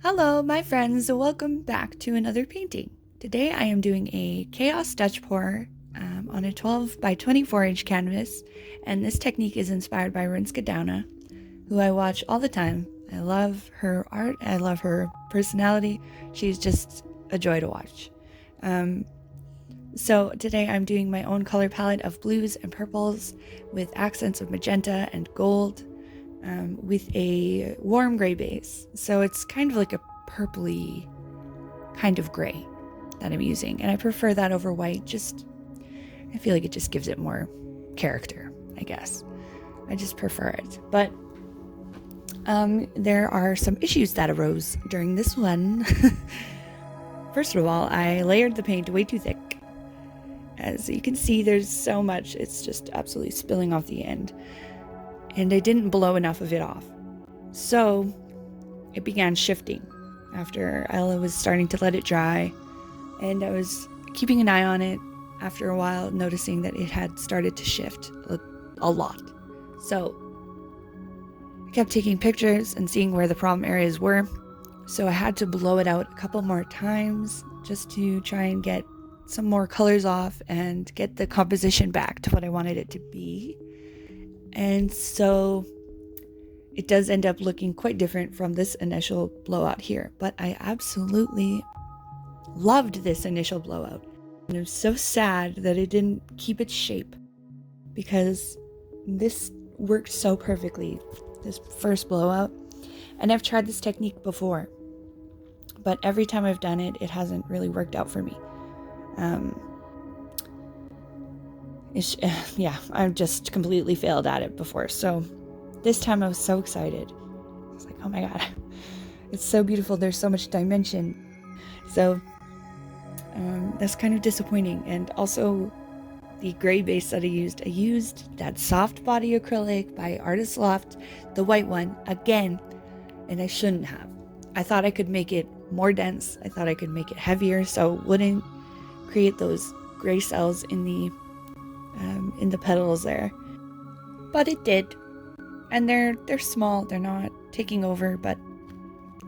Hello, my friends. Welcome back to another painting. Today I am doing a Chaos Dutch pour on a 12 by 24 inch canvas, and this technique is inspired by Rinske Douna, who I watch all the time. I love her art, I love her personality. She's just a joy to watch. So today I'm doing my own color palette of blues and purples with accents of magenta and gold. With a warm gray base. So it's kind of like a purpley kind of gray that I'm using. And I prefer that over white. I feel like it just gives it more character, I guess. I just prefer it. But there are some issues that arose during this one. First of all, I layered the paint way too thick. As you can see, there's so much. It's just absolutely spilling off the end. And I didn't blow enough of it off. So it began shifting after Ella was starting to let it dry, and I was keeping an eye on it after a while, noticing that it had started to shift a lot. So I kept taking pictures and seeing where the problem areas were. So I had to blow it out a couple more times just to try and get some more colors off and get the composition back to what I wanted it to be. And so it does end up looking quite different from this initial blowout here. But I absolutely loved this initial blowout. And I'm so sad that it didn't keep its shape, because this worked so perfectly, this first blowout. And I've tried this technique before, but every time I've done it, it hasn't really worked out for me. I've just completely failed at it before. So this time I was so excited. I was like, oh my god, it's so beautiful. There's so much dimension. So that's kind of disappointing. And also the gray base that I used that soft body acrylic by Artist Loft, the white one, again, and I shouldn't have. I thought I could make it more dense. I thought I could make it heavier so it wouldn't create those gray cells in the petals there, but it did. And they're small, they're not taking over, but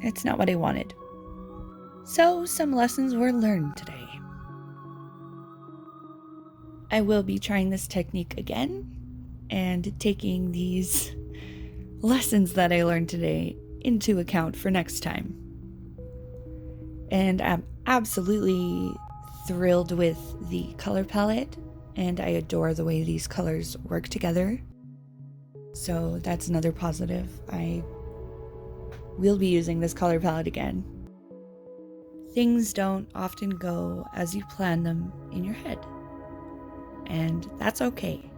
it's not what I wanted. So some lessons were learned today. I will be trying this technique again and taking these lessons that I learned today into account for next time. And I'm absolutely thrilled with the color palette, and I adore the way these colors work together. So that's another positive. I will be using this color palette again. Things don't often go as you plan them in your head, and that's okay.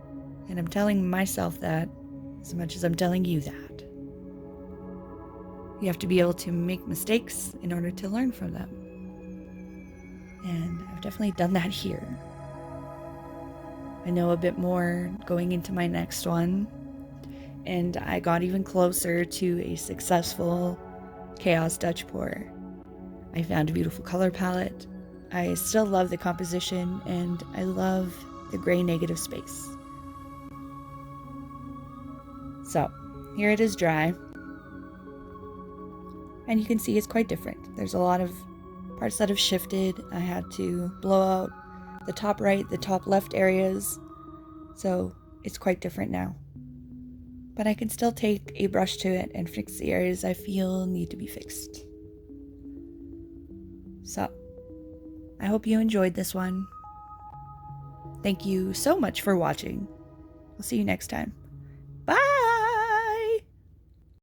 And I'm telling myself that as much as I'm telling you that. You have to be able to make mistakes in order to learn from them. And I've definitely done that here. I know a bit more going into my next one, and I got even closer to a successful Chaos Dutch pour. I found a beautiful color palette. I still love the composition, and I love the gray negative space. So here it is dry, and you can see it's quite different. There's a lot of parts that have shifted. I had to blow out the top right, the top left areas, so it's quite different now. But I can still take a brush to it and fix the areas I feel need to be fixed. So, I hope you enjoyed this one. Thank you so much for watching. I'll see you next time.